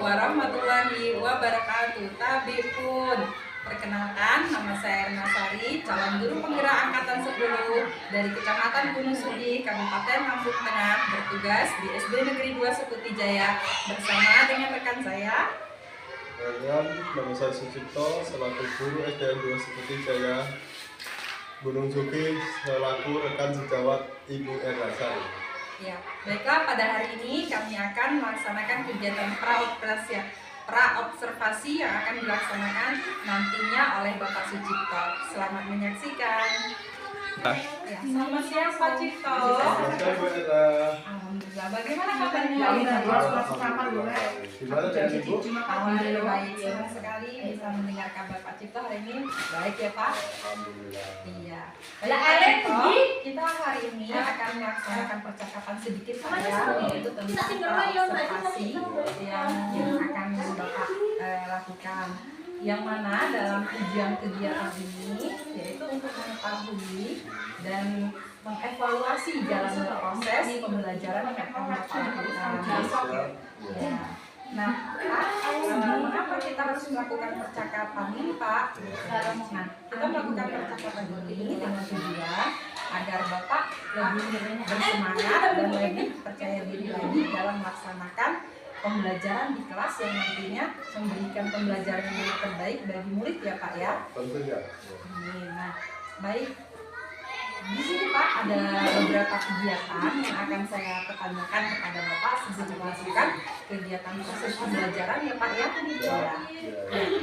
warahmatullahi wabarakatuh. Tabipun. Perkenalkan, nama saya Erna Sari, calon guru penggerak angkatan 10 dari Kecamatan Gunung Sudi, Kabupaten Lampung Tengah, bertugas di SD Negeri 2 Sekuti Jaya bersama dengan rekan saya. Nama saya Sucipto, selaku guru SDN 2 Sekuti Jaya Gunung Sugi, selaku rekan sejawat Ibu Erna Sari. Ya, baiklah, pada hari ini kami akan melaksanakan kegiatan praobservasi yang akan dilaksanakan nantinya oleh Bapak Sucipto. Selamat menyaksikan. Ya, selamat siang Pak Cipto. Selamat siang Bu Erna. Alhamdulillah. Bagaimana kabarnya? Gimana dengan Ibu? Alhamdulillah baik. Senang sekali bisa mendengar kabar Pak Cipto hari ini. Baik ya Pak? Alhamdulillah. Iya. Baik Pak Cipto, kita hari ini akan melaksanakan percakapan sedikit saja, yaitu tentang observasi yang akan Bapak lakukan. Yang mana dalam tujuan kegiatan ini yaitu untuk mengetahui dan mengevaluasi jalannya proses pembelajaran yang akan Bapak lakukan. Ya. Nah, Pak, mengapa kita harus melakukan percakapan ini, Pak? Nah, kita melakukan percakapan ini dengan tujuan agar Bapak lebih bersemangat dan lebih percaya diri lagi dalam melaksanakan pembelajaran di kelas yang nantinya memberikan pembelajaran yang terbaik bagi murid ya Pak ya. Tentunya. Nah, baik. Di sini Pak ada beberapa kegiatan yang akan saya pertanyakan kepada Bapak sebelum melakukan kegiatan proses pembelajaran ya Pak ya.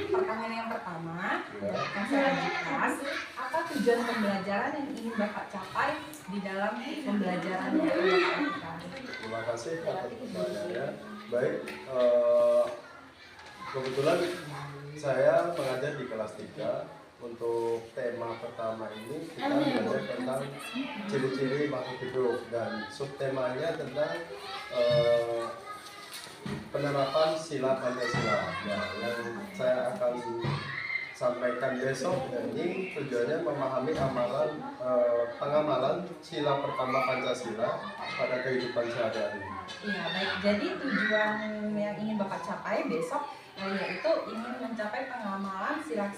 Pertanyaan yang pertama yang akan saya ajukan, apa tujuan pembelajaran yang ingin Bapak capai di dalam pembelajaran yang akan Bapak lakukan? Terima kasih atas pertanyaannya. Baik, kebetulan saya mengajar di kelas 3. Untuk tema pertama ini kita belajar tentang ciri-ciri makhluk hidup dan subtemanya tentang penerapan sila Pancasila. Nah, yang saya akan sampaikan besok ini tujuannya memahami pengamalan sila pertama Pancasila pada kehidupan sehari-hari. Iya baik, jadi tujuan yang ingin Bapak capai besok yaitu ingin mencapai pengamalan sila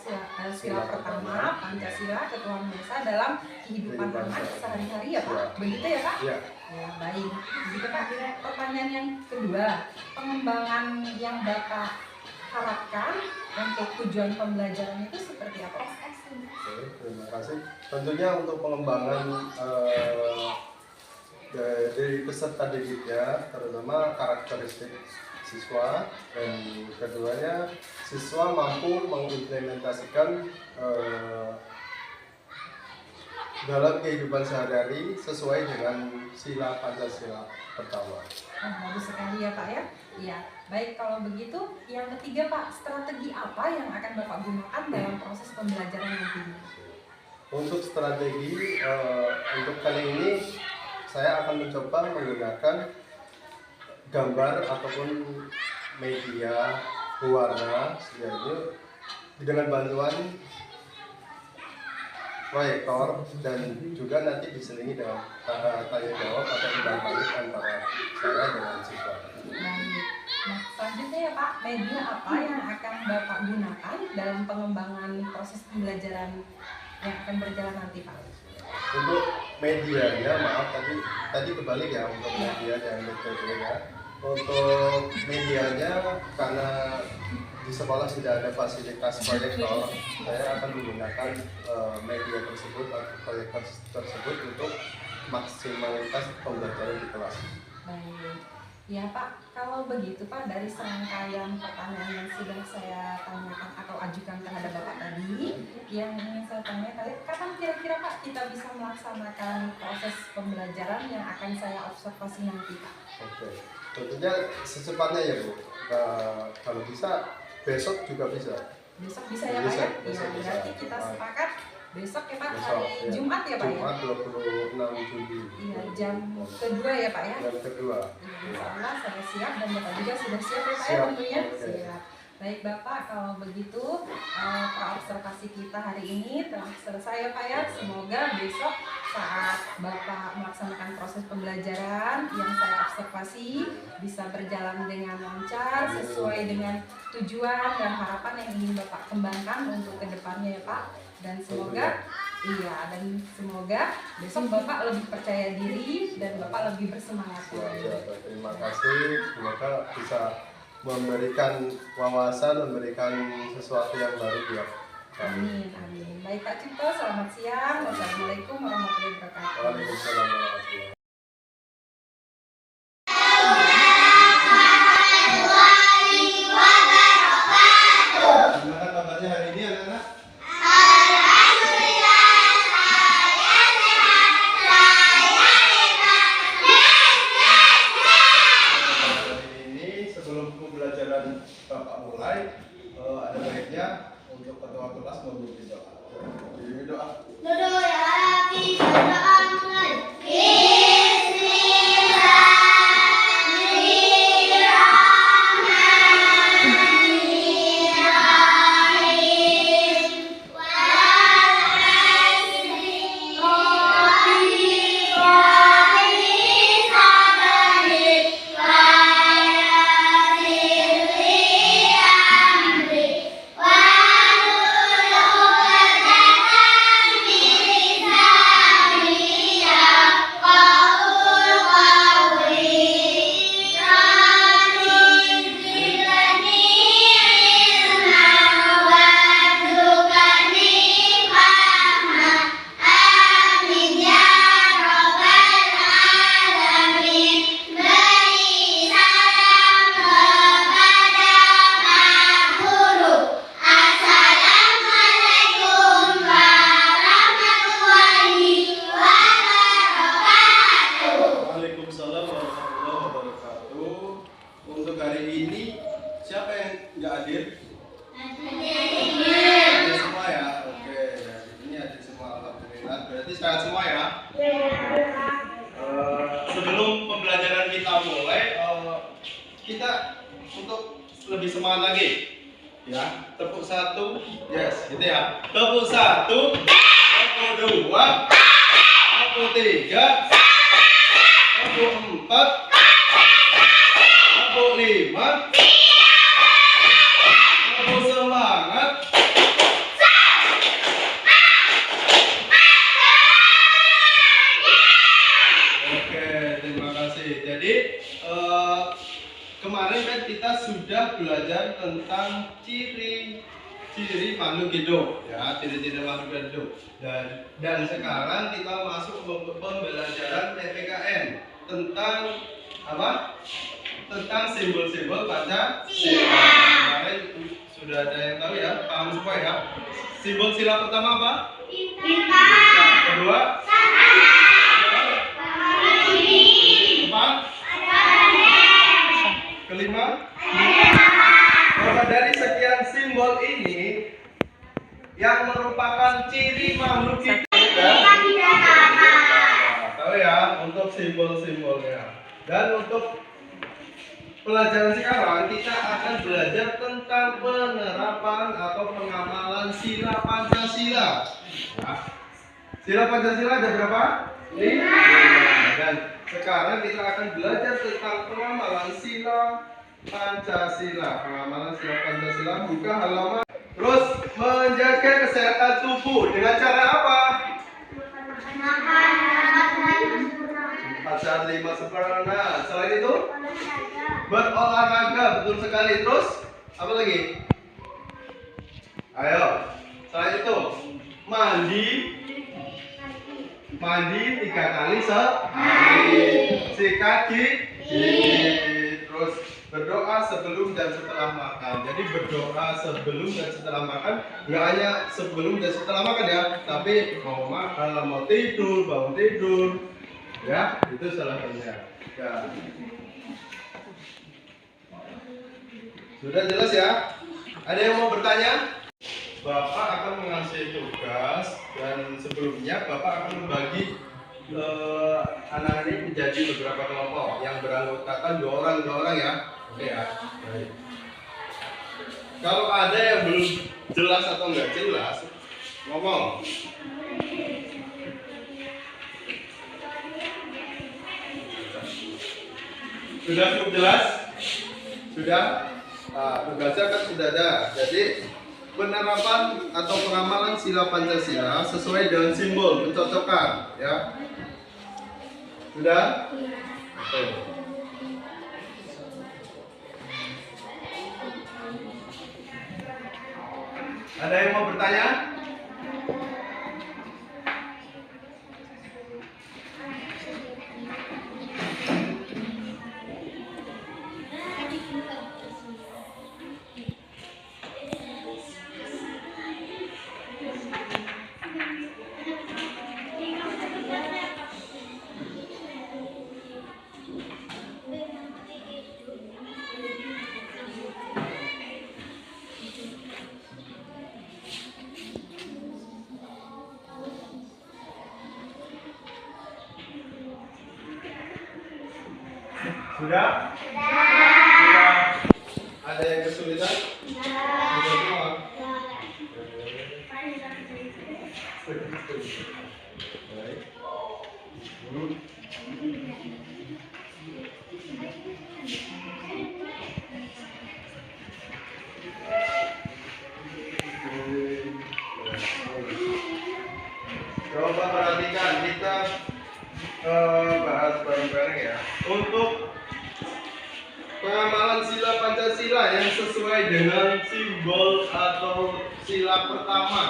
pertama Pancasila Ketuhanan Maha Esa dalam kehidupan anak sehari-hari ya Pak? Begitu ya Pak? Ya. Ya baik, begitu Pak. Pertanyaan yang kedua, pengembangan yang Bapak harapkan untuk tujuan pembelajaran itu seperti apa? Oke, terima kasih. Tentunya untuk pengembangan dari peserta didiknya, terutama karakteristik siswa, dan keduanya siswa mampu mengimplementasikan dalam kehidupan sehari-hari sesuai dengan sila Pancasila pertama. Bagus sekali ya Pak ya. Iya, baik kalau begitu yang ketiga Pak, strategi apa yang akan Bapak gunakan dalam proses pembelajaran nantinya? Untuk strategi untuk kali ini saya akan mencoba menggunakan gambar ataupun media pewarna, yaitu dengan bantuan proyektor dan juga nanti diselingi dengan tanya jawab atau imbang balik antara saya dengan siswa. Baik. Nah, selanjutnya ya Pak, media apa yang akan Bapak gunakan dalam pengembangan proses pembelajaran yang akan berjalan nanti Pak? Untuk medianya, maaf tadi kebalik ya untuk media dan metode ya. Untuk medianya, karena di sekolah tidak ada fasilitas proyektor, saya akan menggunakan media tersebut atau proyektor tersebut untuk maksimalitas pembelajaran di kelas. Baik. Ya Pak, kalau begitu Pak, dari serangkaian pertanyaan yang sudah saya tanyakan atau ajukan terhadap Bapak tadi, yang ingin saya tanyakan, kapan kira-kira Pak kita bisa melaksanakan proses pembelajaran yang akan saya observasi nanti Pak? Oke, tentunya secepatnya ya Bu. Kalau bisa besok juga bisa. Besok bisa ya Pak ya? Iya, berarti kita sepakat besok ya Pak, hari Jumat ya Pak ya? Jumat 26 Juli. Iya, jam kedua ya Pak ya? Jam kedua. Insya Allah saya siap dan Bapak juga sudah siap ya Pak ya Siap. tentunya? Oke. Siap. Baik Bapak, kalau begitu praobservasi kita hari ini telah selesai ya Pak ya. Semoga besok saat Bapak melaksanakan proses pembelajaran yang saya observasi bisa berjalan dengan lancar sesuai dengan tujuan dan harapan yang ingin Bapak kembangkan untuk kedepannya ya Pak. Dan semoga besok Bapak lebih percaya diri dan Bapak lebih bersemangat. Terima kasih, semoga bisa memberikan wawasan, memberikan sesuatu yang baru buat kami. Amin, amin. Baik Pak Cipto, selamat siang. Wassalamualaikum warahmatullahi wabarakatuh. Waalaikumsalam warahmatullahi wabarakatuh. Gimana kabarnya hari ini anak-anak? Pembelajaran Bapak mulai, ada baiknya untuk ketua kelas memimpin doa. Jadi doa. Doa ya, doa mulai. Waalaikumsalam warahmatullahi wabarakatuh. Untuk hari ini siapa yang nggak hadir? Hadir semua ya. Oke, hari ini hadir semua, alhamdulillah. Berarti sehat semua ya. Sebelum pembelajaran kita mulai, kita untuk lebih semangat lagi, ya. Tepuk satu, yes, gitu ya. Tepuk satu, tepuk dua, tepuk tiga, tepuk empat, tepuk lima, tepuk semangat. Oke, terima kasih. Jadi kemarin kan kita sudah belajar tentang ciri-ciri makhluk hidup, ya, ciri-ciri makhluk hidup. Dan sekarang kita masuk ke pembelajaran PPKN tentang apa? Tentang simbol-simbol Pancasila. Kemarin sudah ada yang tahu ya, paham semua ya. Simbol sila pertama apa? Kedua? Empat? Kelima? Maka dari sekian simbol ini yang merupakan ciri makhluk hidup, tahu ya, untuk simbol-simbolnya. Dan untuk pelajaran sekarang kita akan belajar tentang penerapan atau pengamalan sila Pancasila. Ya. Sila Pancasila ada berapa? 5. Dan sekarang kita akan belajar tentang pengamalan sila Pancasila. Pengamalan sila Pancasila, buka halaman. Terus menjaga kesehatan tubuh dengan cara apa? 4 sehat 5 sempurna. Selain itu berolahraga, betul sekali. Terus apa lagi? Ayo. Selain itu mandi 3 kali sehari. Sikat gigi. Terus berdoa sebelum dan setelah makan. Jadi berdoa sebelum dan setelah makan, nggak hanya sebelum dan setelah makan ya, tapi mau makan, mau tidur, bangun tidur, ya, itu salah satunya. Ya. Sudah jelas ya? Ada yang mau bertanya? Bapak akan mengasih tugas dan sebelumnya Bapak akan membagi anak ini menjadi beberapa kelompok yang beranggotakan 2 orang ya. Oke ya. Baik. Kalau ada yang belum jelas atau nggak jelas, ngomong. Sudah cukup jelas? Sudah? Nah, tugasnya kan sudah ada. Jadi penerapan atau pengamalan sila Pancasila sesuai dengan simbol mencocokkan, ya. Sudah? Oke. Ada yang mau bertanya? Sudah? Sudah. Ada yang kesulitan? Sudah semua? Baik. Coba perhatikan, kita bahas bareng-bareng ya. Untuk pengamalan sila Pancasila yang sesuai dengan simbol atau sila pertama.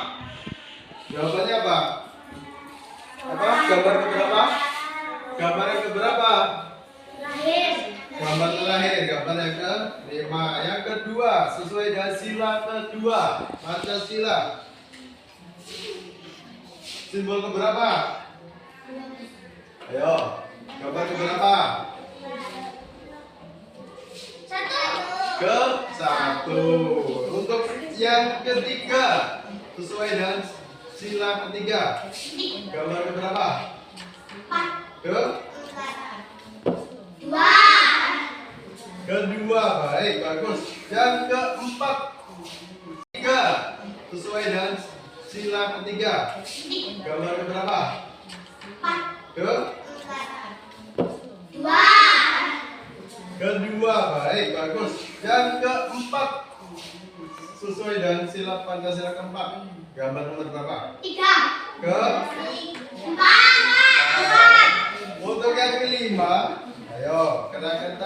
Jawabannya apa? Apa? Gambar keberapa? Gambar yang keberapa? Lahir. Gambar terakhir, gambar yang ke-5. Yang kedua, sesuai dengan sila kedua, Pancasila. Simbol keberapa? Ayo, gambar keberapa? Ke-1. Untuk yang ketiga, sesuai dengan sila ketiga, gambar keberapa? Kedua, baik, bagus. Yang keempat, 3, sesuai dengan sila ketiga, gambar keberapa? Kedua, baik, bagus. Yang keempat, sesuai dengan sila Pancasila keempat, gambar nomor berapa? 3. Untuk yang kelima, ayo kerahkan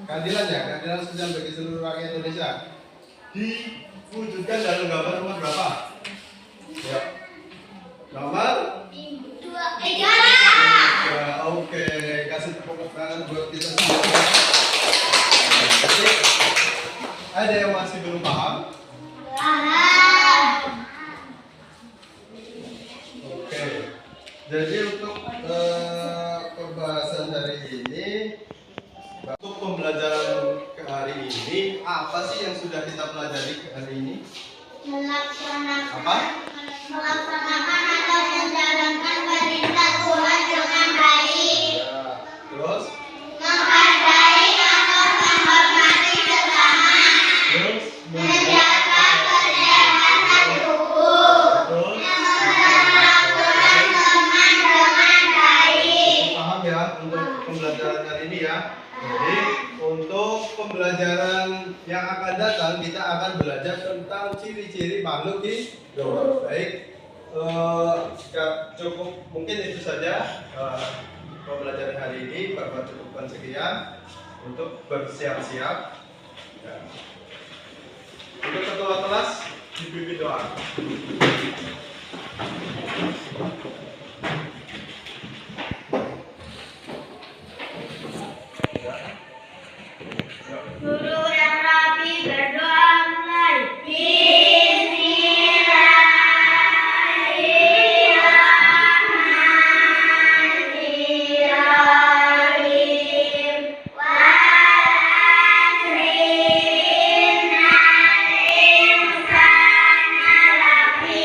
keadilan ya, keadilan sosial bagi seluruh rakyat Indonesia diwujudkan dalam gambar nomor berapa? Ya. Nomor 3. ya, oke, kasih tepuk tangan buat kita semua. Jadi, ada yang masih belum paham? Oke. Jadi untuk pembahasan hari ini, untuk pembelajaran ke hari ini, apa sih yang sudah kita pelajari ke hari ini? Apa? Melaksanakan atau menjalankan perintah Tuhan dengan baik. Ya. Terus? Menghargai atau menghormati sesama. Terus? Menjaga kesehatan tubuh. Terus? Melakukan teman dengan baik. Paham ya untuk pembelajaran hari ini ya. Jadi untuk pembelajaran yang akan datang kita akan belajar tentang ciri-ciri makhluk hidup. Baik, cukup mungkin itu saja pembelajaran hari ini. Bapak cukupkan sekian untuk bersiap-siap. Ya. Untuk ketua kelas dipimpin doa. Guru yang rapi berdoa mulai. Bismillahirrahmanirrahim.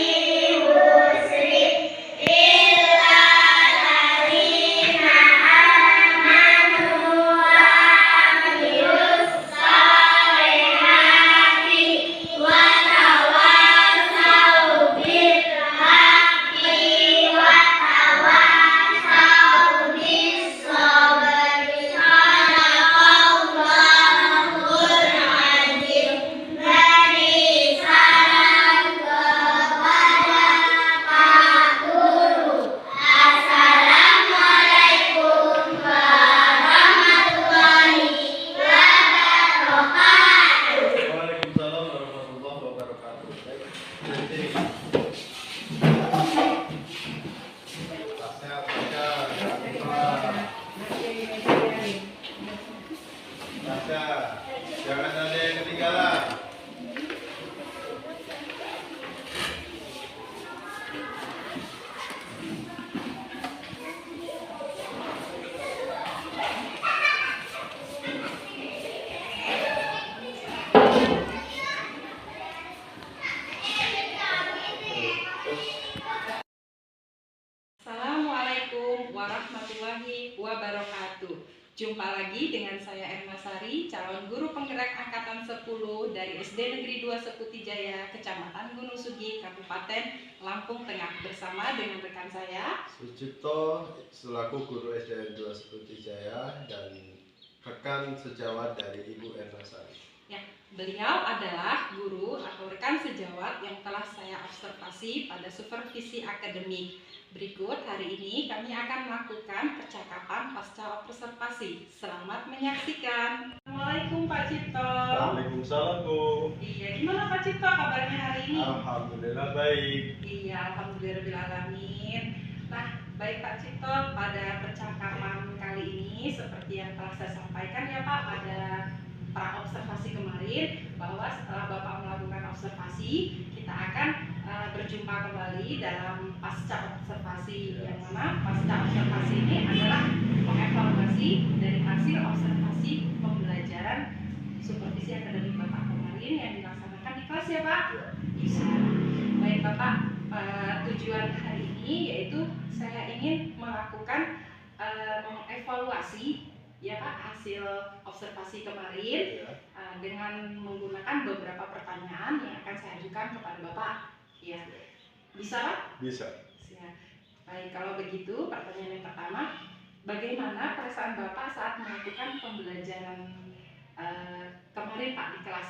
Dari sini. Tasnya, jangan lupa. Tasnya, jangan ada yang ketinggalan. Assalamualaikum warahmatullahi wabarakatuh. Jumpa lagi dengan saya Erna Sari, calon guru penggerak angkatan 10 dari SD Negeri 2 Seputi Jaya, Kecamatan Gunung Sugi, Kabupaten Lampung Tengah, bersama dengan rekan saya Sucipto selaku guru SDN 2 Seputi Jaya dan rekan sejawat dari Ibu Erna Sari. Ya, beliau adalah guru atau rekan sejawat yang telah saya observasi pada supervisi akademik. Berikut hari ini kami akan melakukan percakapan pasca observasi. Selamat menyaksikan. Assalamualaikum Pak Cipto. Waalaikumsalam Bu. Iya, gimana Pak Cipto kabarnya hari ini? Alhamdulillah baik. Iya, alhamdulillahirobbilalamin. Nah, baik Pak Cipto, pada percakapan kali ini seperti yang telah saya sampaikan ya Pak pada pra observasi kemarin, bahwa setelah Bapak melakukan observasi, kita akan berjumpa kembali dalam pasca observasi, yang mana pasca observasi ini adalah mengevaluasi dari hasil observasi pembelajaran supervisi akademik Bapak kemarin yang dilaksanakan di kelas ya Pak? Bisa. Baik Bapak, tujuan hari ini yaitu saya ingin melakukan mengevaluasi ya Pak hasil observasi kemarin dengan menggunakan beberapa pertanyaan yang akan saya ajukan kepada Bapak. Ya, bisa Pak? Bisa. Ya. Baik, kalau begitu pertanyaan yang pertama, bagaimana perasaan Bapak saat melakukan pembelajaran kemarin Pak di kelas?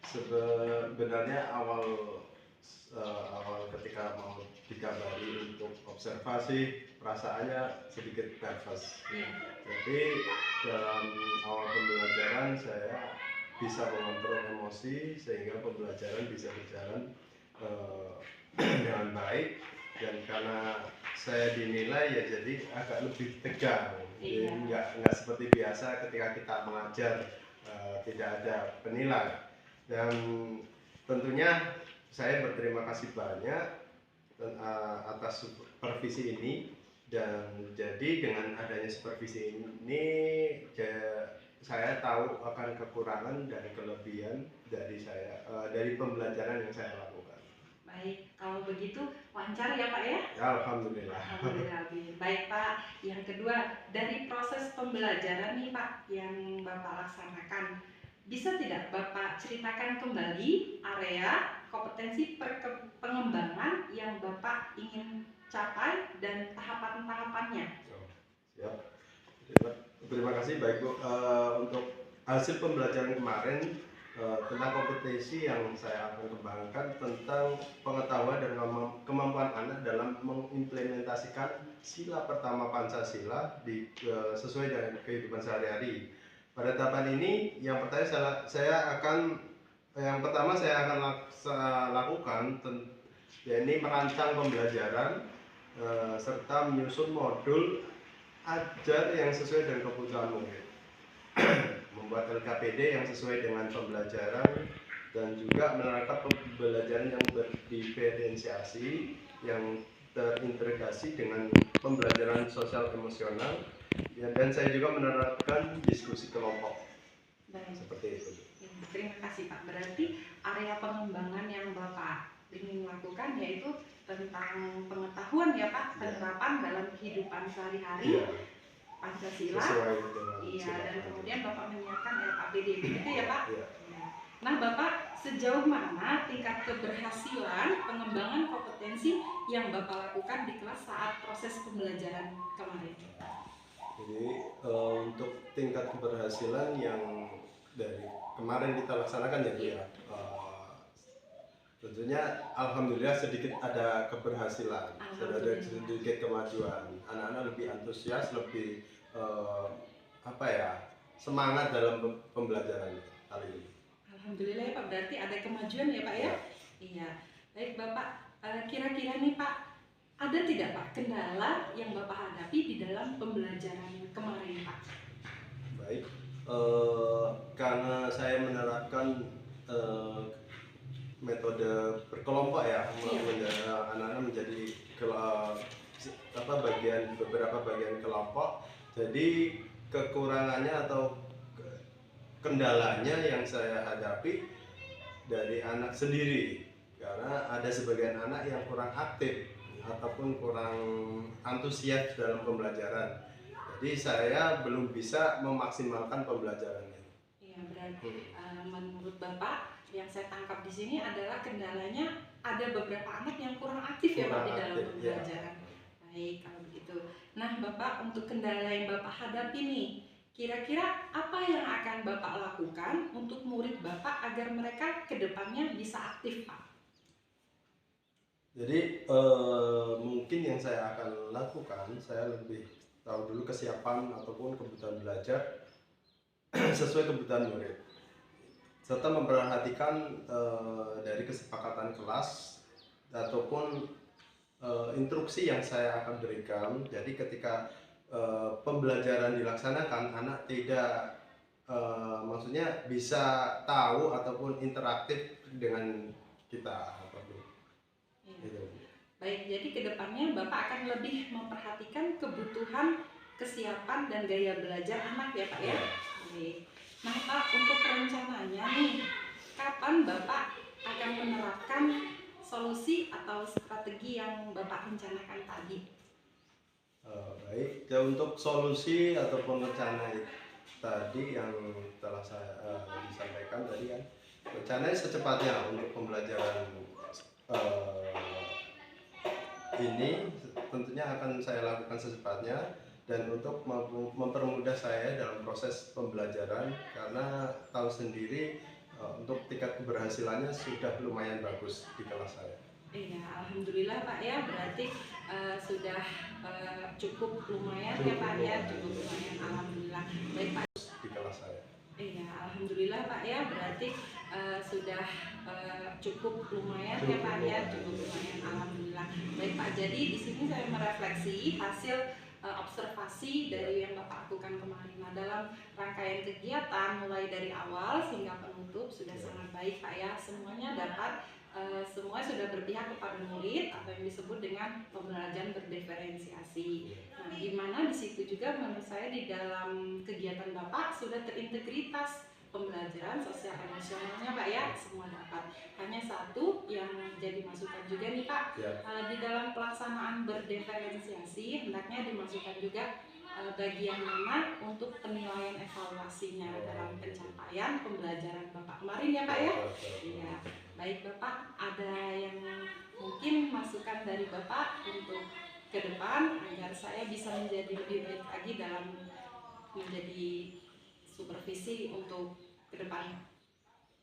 Sebenarnya awal ketika mau dikabari untuk observasi, perasaannya sedikit nervous. Iya. Jadi dalam awal pembelajaran saya bisa mengontrol emosi sehingga pembelajaran bisa berjalan dengan baik, dan karena saya dinilai ya jadi agak lebih tegang. Jadi nggak seperti biasa ketika kita mengajar tidak ada penilai. Dan tentunya saya berterima kasih banyak atas supervisi ini, dan jadi dengan adanya supervisi ini saya tahu akan kekurangan dan kelebihan dari saya dari pembelajaran yang saya lakukan. Baik, kalau begitu lancar ya Pak ya? Alhamdulillah. Alhamdulillah. Baik Pak, yang kedua, dari proses pembelajaran nih Pak yang Bapak laksanakan, bisa tidak Bapak ceritakan kembali area kompetensi pengembangan yang Bapak ingin capai dan tahapan-tahapannya? Siap. Terima kasih baik Bu. Untuk hasil pembelajaran kemarin tentang kompetensi yang saya akan kembangkan tentang pengetahuan dan kemampuan anak dalam mengimplementasikan sila pertama Pancasila sesuai dengan kehidupan sehari-hari. Pada tahapan ini, yang pertama saya akan lakukan yakni merancang pembelajaran serta menyusun modul ajar yang sesuai dengan kebutuhan murid, membuat LKPD yang sesuai dengan pembelajaran, dan juga menerapkan pembelajaran yang berdiferensiasi yang terintegrasi dengan pembelajaran sosial emosional ya, dan saya juga menerapkan diskusi kelompok. Baik. Seperti itu. Terima kasih Pak. Berarti area pengembangan yang Bapak ingin lakukan yaitu tentang pengetahuan ya Pak, penerapan dalam kehidupan sehari-hari, Pancasila, dan kemudian Bapak menyiapkan LKPD, begitu ya Pak? Ya. Nah Bapak, sejauh mana tingkat keberhasilan pengembangan kompetensi yang Bapak lakukan di kelas saat proses pembelajaran kemarin? Jadi untuk tingkat keberhasilan yang dari kemarin kita laksanakan ya Bu ya, tentunya alhamdulillah sedikit ada keberhasilan, sudah ada sedikit kemajuan. Anak-anak lebih antusias, lebih semangat dalam pembelajaran kali ini. Alhamdulillah ya Pak, berarti ada kemajuan ya Pak ya? Iya. Baik Bapak, kira-kira nih Pak, ada tidak Pak kendala yang Bapak hadapi di dalam pembelajaran kemarin Pak? Baik, karena saya menerapkan metode berkelompok ya, anak-anak menjadi beberapa bagian kelompok. Jadi kekurangannya atau kendalanya yang saya hadapi dari anak sendiri, karena ada sebagian anak yang kurang aktif ataupun kurang antusias dalam pembelajaran. Jadi saya belum bisa memaksimalkan pembelajarannya. Iya, berarti menurut Bapak yang saya tangkap di sini adalah kendalanya ada beberapa anak yang kurang aktif ya Pak di dalam pembelajaran. Baik, kalau begitu. Nah Bapak, untuk kendala yang Bapak hadapi nih, kira-kira apa yang akan Bapak lakukan untuk murid Bapak agar mereka kedepannya bisa aktif Pak? Jadi mungkin yang saya akan lakukan, saya lebih tahu dulu kesiapan ataupun kebutuhan belajar sesuai kebutuhan murid, serta memperhatikan dari kesepakatan kelas ataupun instruksi yang saya akan berikan. Jadi ketika pembelajaran dilaksanakan, anak tidak maksudnya bisa tahu ataupun interaktif dengan kita. Iya. Baik, jadi kedepannya Bapak akan lebih memperhatikan kebutuhan, kesiapan, dan gaya belajar anak ya Pak ya? Baik. Nah Pak, untuk rencananya nih, kapan Bapak akan menerapkan solusi atau strategi yang Bapak rencanakan tadi? Baik, ya untuk solusi ataupun rencana tadi yang telah saya disampaikan tadi kan, rencananya secepatnya untuk pembelajaran ini tentunya akan saya lakukan secepatnya, dan untuk mempermudah saya dalam proses pembelajaran, karena tahu sendiri untuk tingkat keberhasilannya sudah lumayan bagus di kelas saya. Iya, alhamdulillah Pak ya, berarti sudah cukup lumayan ya Pak ya, cukup lumayan, alhamdulillah. Baik Pak. Di kelas saya. Iya, alhamdulillah Pak ya, berarti sudah cukup lumayan ya Pak ya, cukup lumayan, alhamdulillah. Baik Pak, jadi di sini saya merefleksi hasil observasi dari yang Bapak lakukan kemarin. Nah, dalam rangkaian kegiatan mulai dari awal hingga penutup sudah sangat baik Pak ya, semuanya dapat semua sudah berpihak kepada murid atau yang disebut dengan pembelajaran berdiferensiasi. Nah, di mana di situ juga menurut saya di dalam kegiatan Bapak sudah terintegritas pembelajaran sosial emosionalnya Pak ya, semua dapat. Hanya satu yang jadi masukan juga nih Pak, di dalam pelaksanaan berdiferensiasi hendaknya dimasukkan juga bagian mana untuk penilaian evaluasinya dalam pencapaian pembelajaran Bapak kemarin ya Pak ya. Iya. Baik Bapak, ada yang mungkin masukan dari Bapak untuk ke depan agar saya bisa menjadi lebih baik lagi dalam menjadi supervisi untuk ke depan?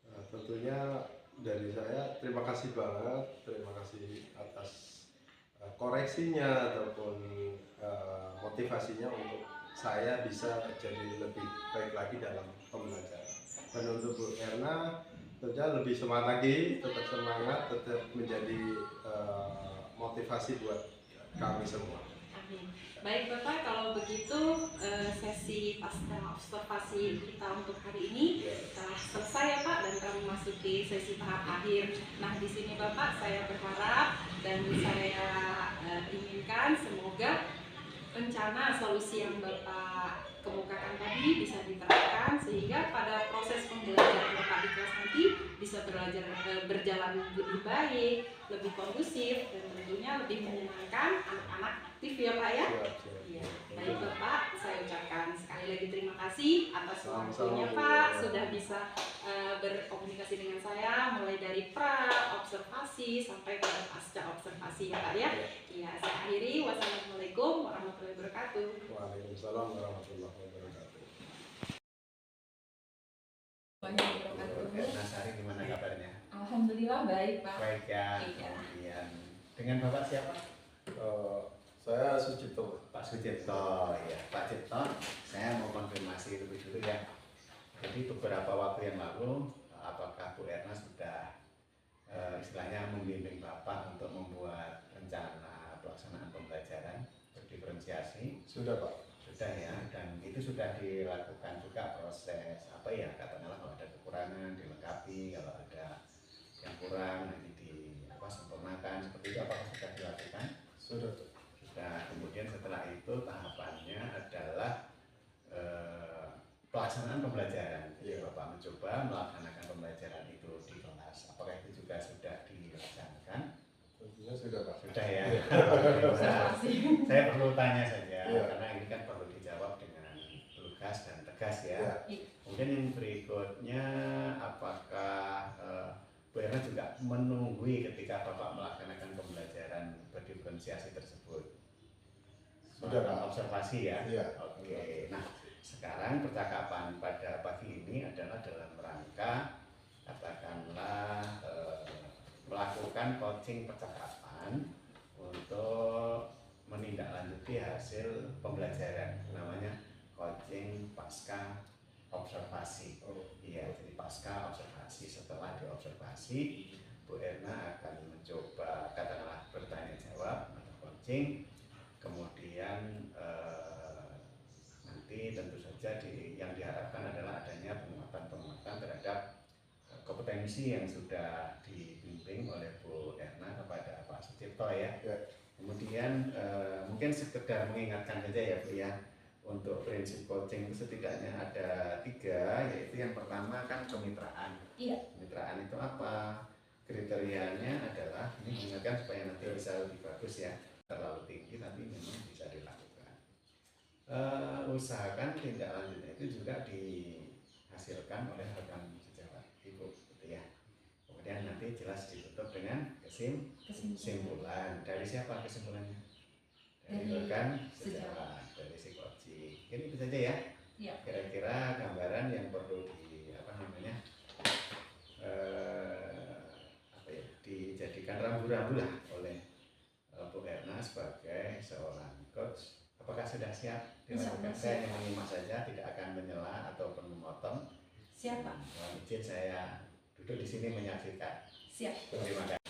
Nah, tentunya dari saya terima kasih banget, terima kasih atas koreksinya ataupun motivasinya untuk saya bisa jadi lebih baik lagi dalam pembelajaran. Dan untuk Bu Erna, tentunya lebih semangat lagi, tetap semangat, tetap menjadi motivasi buat kami semua. Amin. Baik Bapak, kalau begitu sesi pasca observasi kita untuk hari ini telah selesai ya Pak, dan kami memasuki sesi tahap akhir. Nah di sini Bapak, saya berharap dan saya inginkan semoga rencana solusi yang Bapak kemukakan tadi bisa diterapkan sehingga pada proses pembelajaran Bapak di kelas nanti bisa berjalan lebih baik, lebih kondusif, dan tentunya lebih menyenangkan anak-anak aktif ya Pak ya. Iya. Baik Bapak, saya ucapkan sekali lagi terima kasih atas waktunya Pak, sudah bisa berkomunikasi dengan saya mulai dari pra observasi sampai pada pasca observasi ya Pak ya. Iya, saya akhiri. Wassalamualaikum warahmatullahi wabarakatuh. Waalaikumsalam warahmatullahi wabarakatuh. Nah, Sari gimana kabarnya? Alhamdulillah baik Pak. Baik ya. Kemudian dengan Bapak siapa? Saya Sucipto. Pak Sucipto, ya. Pak Cipto, saya mau konfirmasi lebih dulu ya. Jadi beberapa waktu yang lalu apakah Bu Erna sudah istilahnya membimbing Bapak untuk membuat rencana pelaksanaan pembelajaran berdiferensiasi? Sudah Pak. Sudah ya, dan itu sudah dilakukan juga proses apa ya, katakanlah kalau ada kekurangan dilengkapi, kalau ada yang kurang nanti sempurnakan, seperti itu apakah sudah dilakukan? Sudah Pak. Sudah. Kemudian setelah itu tahapannya adalah pelaksanaan pembelajaran. Jadi Bapak mencoba melaksanakan pembelajaran itu di kelas. Apakah itu juga sudah dilaksanakan? Tentunya sudah Pak. Sudah ya. Saya perlu tanya saja karena ini kan perlu dijawab dengan lugas dan tegas ya. Kemudian yang berikutnya, apakah Bu Erna juga menunggui ketika Bapak melaksanakan pembelajaran berdiferensiasi tersebut? Sudah Pak. Observasi ya? Iya. Oke. Nah, sekarang percakapan pada pagi ini adalah dalam rangka katakanlah melakukan coaching percakapan untuk menindaklanjuti hasil pembelajaran, namanya coaching pasca observasi. Iya, jadi pasca observasi. Setelah diobservasi, Bu Erna akan mencoba katakanlah bertanya jawab atau coaching, kemudian nanti tentu saja yang diharapkan adalah adanya penguatan terhadap kompetensi yang sudah dibimbing oleh Bu Erna kepada Pak Sucipto ya. Kemudian mungkin sekedar mengingatkan saja ya Bu ya, untuk prinsip coaching itu setidaknya ada 3, yaitu yang pertama kan kemitraan. Kemitraan itu apa? Kriterianya adalah, ini mengingatkan supaya nanti bisa lebih bagus ya, terlalu tinggi tapi memang bisa dilakukan. Usahakan tindak lanjutnya itu juga dihasilkan oleh rekan sejawat Ibu gitu ya. Kemudian nanti jelas ditutup dengan kesimpulan. Dari siapa kesimpulannya? Dari rekan sejawat, dari si coaching. Ini itu saja ya. Kira-kira gambaran yang perlu dijadikan rambu-rambu lah oleh Bu Erna sebagai seorang coach. Apakah sudah siap dilakukan? Saya hanya menyimak saja, tidak akan menyela ataupun memotong. Siap Pak. Mohon izin saya duduk di sini menyaksikan. Siap. Terima kasih.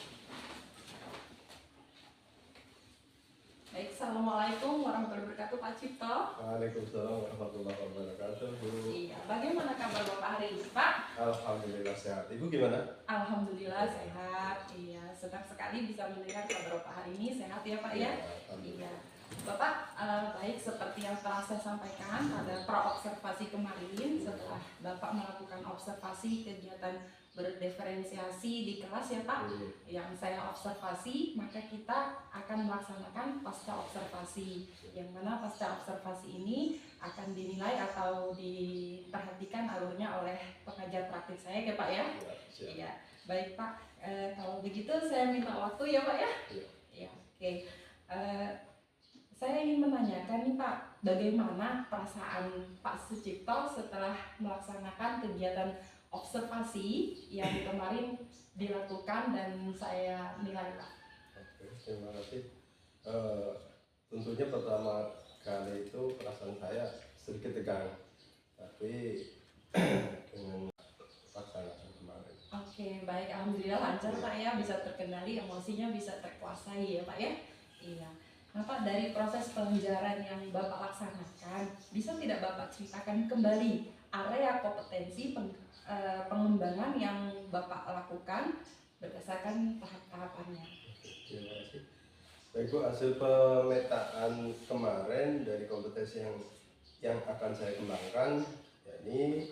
Baik, Assalamualaikum warahmatullahi wabarakatuh Pak Cipto. Waalaikumsalam warahmatullahi wabarakatuh Bu. Iya, bagaimana kabar Bapak hari ini Pak? Alhamdulillah sehat. Ibu gimana? Alhamdulillah sehat. Iya, senang sekali bisa mendengar kabar Bapak hari ini. Sehat ya Pak ya? Iya. Bapak, baik seperti yang telah saya sampaikan pada pra-observasi kemarin, setelah Bapak melakukan observasi kegiatan berdiferensiasi di kelas ya Pak, yang saya observasi, maka kita akan melaksanakan pasca observasi, yang mana pasca observasi ini akan dinilai atau diperhatikan alurnya oleh pengajar praktik saya ya Pak ya? Iya, baik Pak, kalau begitu saya minta waktu ya Pak ya? Iya, oke. Saya ingin menanyakan nih Pak, bagaimana perasaan Pak Sucipto setelah melaksanakan kegiatan observasi yang kemarin dilakukan dan saya nilai Pak? Oke, terima kasih. Tentunya pertama kali itu perasaan saya sedikit tegang, tapi dengan pelaksanaan kemarin. Oke, baik, alhamdulillah lancar Pak ya, bisa terkendali, emosinya bisa terkuasai ya Pak ya? Iya. Nah Pak, dari proses pembelajaran yang Bapak laksanakan, bisa tidak Bapak ceritakan kembali area kompetensi pengembangan yang Bapak lakukan berdasarkan tahap-tahapannya? Terima kasih. Baik Bu, hasil pemetaan kemarin dari kompetensi yang akan saya kembangkan, yakni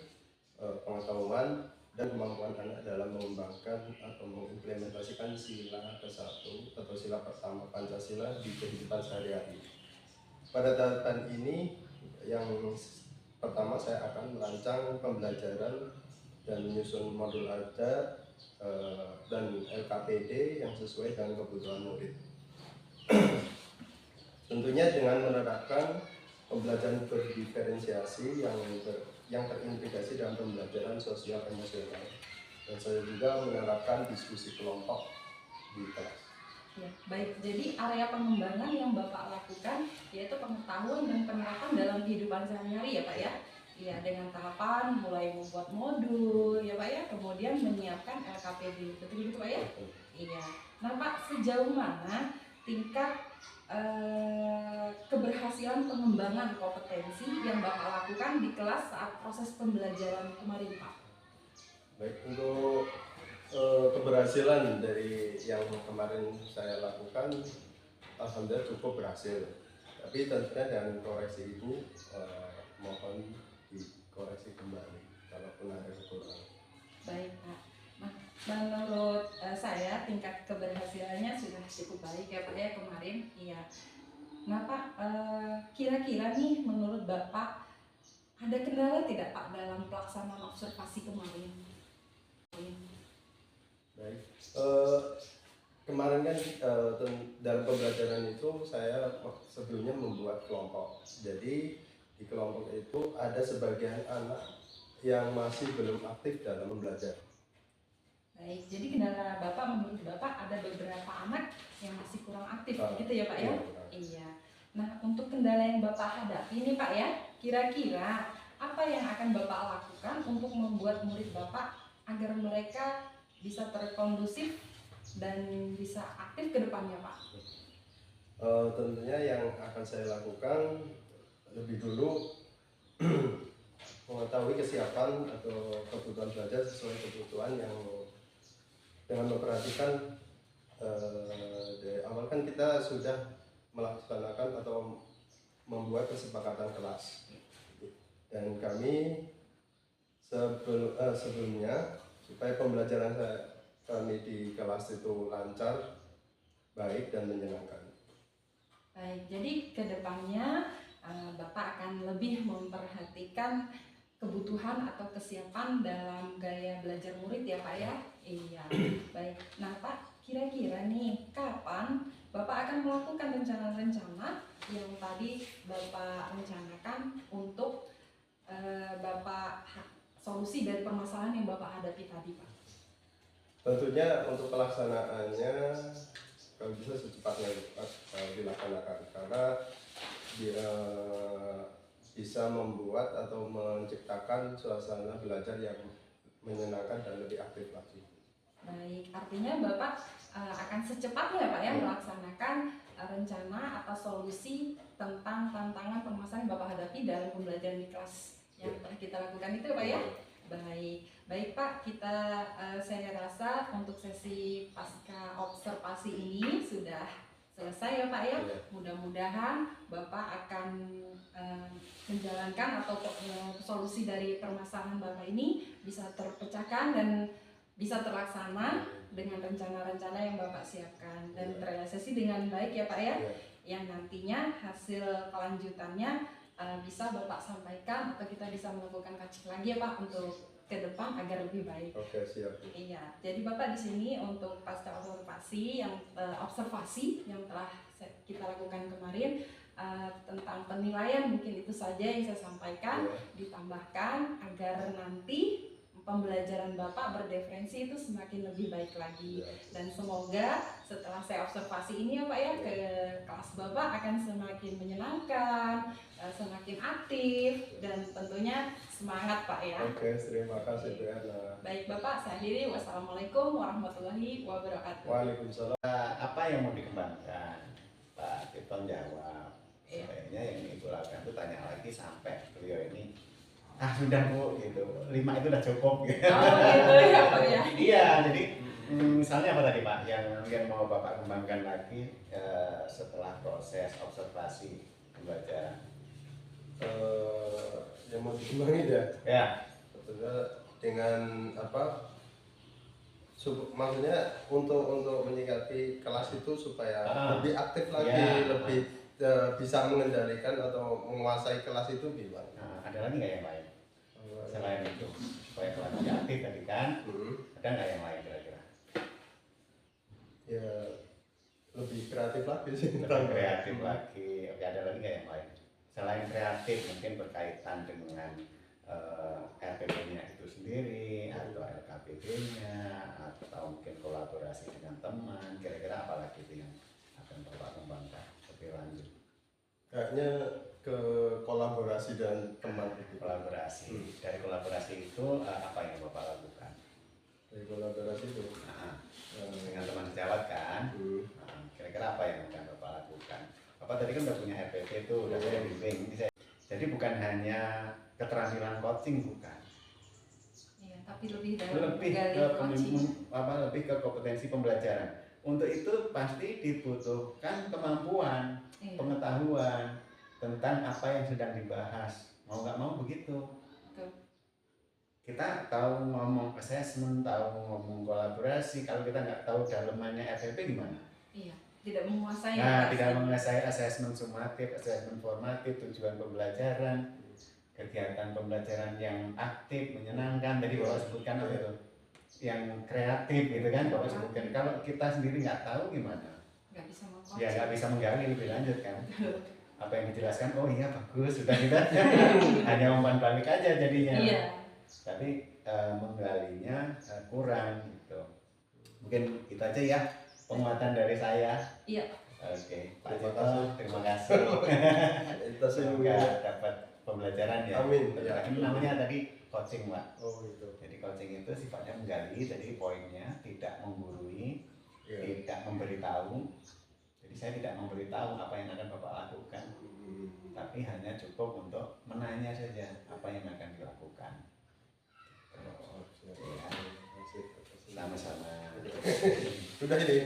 pengetahuan dan kemampuan anak dalam mengembangkan atau mengimplementasikan sila ke-1 atau sila pertama Pancasila di kehidupan sehari-hari. Pada tahapan ini, yang pertama saya akan merancang pembelajaran dan menyusun modul ajar dan LKPD yang sesuai dengan kebutuhan murid. Tentunya dengan menerapkan pembelajaran berdiferensiasi yang terintegrasi dalam pembelajaran sosial emosional, dan saya juga menerapkan diskusi kelompok di kelas. Ya, baik. Jadi area pengembangan yang Bapak lakukan yaitu pengetahuan dan penerapan dalam kehidupan sehari-hari ya Pak ya. Ya, dengan tahapan mulai membuat modul ya Pak ya, kemudian menyiapkan LKPD, betul gitu Pak ya? Iya. Nah Pak, sejauh mana tingkat keberhasilan pengembangan kompetensi yang Bapak lakukan di kelas saat proses pembelajaran kemarin Pak? Baik, untuk keberhasilan dari yang kemarin saya lakukan, alhamdulillah cukup berhasil. Tapi tentunya dengan koreksi Ibu, mohon dikoreksi kembali kalaupun ada kekurangan. Baik Pak. Nah, menurut saya tingkat keberhasilannya sudah cukup baik ya Pak ya kemarin. Iya. Nah Pak, kira-kira nih menurut Bapak ada kendala tidak Pak dalam pelaksanaan observasi kemarin? Baik, kemarin kan dalam pembelajaran itu saya sebelumnya membuat kelompok. Jadi di kelompok itu ada sebagian anak yang masih belum aktif dalam belajar. Baik, jadi kendala Bapak menurut Bapak ada beberapa anak yang masih kurang aktif, gitu ya Pak ya? Iya. Nah, untuk kendala yang Bapak hadapi ini Pak ya, kira-kira apa yang akan Bapak lakukan untuk membuat murid Bapak agar mereka bisa terkondusif dan bisa aktif ke depannya Pak? Tentunya yang akan saya lakukan lebih dulu mengetahui kesiapan atau kebutuhan belajar sesuai kebutuhan yang dengan memperhatikan dari awal kan kita sudah melaksanakan atau membuat kesepakatan kelas, dan kami sebelumnya supaya pembelajaran kami di kelas itu lancar, baik dan menyenangkan. Baik, jadi kedepannya Bapak akan lebih memperhatikan kebutuhan atau kesiapan dalam gaya belajar murid ya Pak ya? Iya, baik. Nah Pak, kira-kira nih kapan Bapak akan melakukan rencana-rencana yang tadi Bapak rencanakan untuk Bapak solusi dari permasalahan yang Bapak hadapi tadi Pak? Tentunya untuk pelaksanaannya kalau bisa secepatnya dilaksanakan, karena dia bisa membuat atau menciptakan suasana belajar yang menyenangkan dan lebih aktif lagi. Baik, artinya Bapak akan secepatnya Pak ya melaksanakan rencana atau solusi tentang tantangan permasalahan yang Bapak hadapi dalam pembelajaran di kelas yang telah kita lakukan itu Pak ya? Baik, baik Pak, saya rasa untuk sesi pasca observasi ini sudah selesai ya Pak ya. Mudah-mudahan Bapak akan menjalankan atau solusi dari permasalahan Bapak ini bisa terpecahkan dan bisa terlaksana dengan rencana-rencana yang Bapak siapkan dan terrealisasi dengan baik ya Pak ya. Yang nantinya hasil kelanjutannya bisa Bapak sampaikan atau kita bisa melakukan kajian lagi ya Pak untuk ke depan agar lebih baik. Oke, siap. Iya, jadi Bapak di sini untuk pasca observasi yang telah kita lakukan kemarin tentang penilaian mungkin itu saja yang saya sampaikan, ditambahkan agar nanti pembelajaran Bapak berdiferensi itu semakin lebih baik lagi, dan semoga setelah saya observasi ini ya Pak ya, ke kelas Bapak akan semakin menyenangkan, semakin aktif dan tentunya semangat Pak ya. Oke, terima kasih Bu Erna. Baik Bapak, saya akhiri. Wassalamualaikum warahmatullahi wabarakatuh. Waalaikumsalam. Apa yang mau dikembangkan? Pak Tirton jawab. Sebenarnya yang Ibu lakukan itu tanya lagi sampai beliau ini sudah Bu gitu, 5 itu udah cukup gitu. Oh gitu ya Pak ya. Iya, jadi misalnya apa tadi Pak yang mau Bapak kembangkan lagi setelah proses observasi pembelajaran? Yang mau dikembangin Ya. Sebetulnya dengan apa? Maksudnya untuk menyikapi kelas itu supaya lebih aktif lagi, lebih bisa mengendalikan atau menguasai kelas itu gimana? Ada lagi nggak yang lain? Selain itu, supaya kelas lebih aktif tadi kan? Ada nggak yang lain kira-kira? Ya lebih kreatif lagi sih. Lebih kreatif lagi. Oke, ada lagi nggak yang lain? Selain kreatif mungkin berkaitan dengan RPP-nya itu sendiri atau LKPD-nya atau mungkin kolaborasi dengan teman, kira-kira apa lagi itu yang akan Bapak kembangkan lebih lanjut? Kayaknya ke kolaborasi dan teman gitu. Kolaborasi. Dari kolaborasi itu apa yang Bapak lakukan? Dari kolaborasi itu Dengan teman sejawat kan? Kira-kira apa yang akan Bapak lakukan? Bapak tadi kan udah punya RPP itu, udah saya bimbing. Jadi bukan hanya keterampilan coaching, bukan. Iya, tapi lebih dari Lebih menggali ke coaching. lebih ke kompetensi pembelajaran. Untuk itu pasti dibutuhkan kemampuan, Iya. pengetahuan tentang apa yang sedang dibahas. Mau nggak mau begitu. Betul. Kita tahu ngomong assessment, tahu ngomong kolaborasi, kalau kita nggak tahu dalemannya FFP gimana? Iya, tidak menguasai. Nah, tidak menguasai assessment sumatif, assessment formatif, tujuan pembelajaran, kegiatan pembelajaran yang aktif, menyenangkan. Tadi Bapak sebutkan apa itu? Yang kreatif gitu kan, Bapak sebutkan. Kalau kita sendiri nggak tahu gimana? Nggak bisa Ya mengcoaching. nggak bisa menggali lebih lanjut kan? Apa yang dijelaskan, oh iya bagus, sudah kita hanya umpan balik aja jadinya. Iya. Tapi menggalinya kurang gitu. Mungkin itu aja ya penguatan dari saya. Iya. Oke, Pak Terima Joko, kasih. terima kasih. Kita Semoga dapat pembelajaran ya. Amin. Ya. Ini namanya tadi coaching, Pak. Oh gitu. Jadi coaching itu sifatnya menggali, jadi poinnya tidak menggurui, Ya. tidak memberitahu. Jadi saya tidak memberitahu apa yang akan Bapak lakukan, tapi hanya cukup untuk menanya saja apa yang akan dilakukan. Oh, siap. Ya. Terima kasih. Sama-sama. Sudah ini.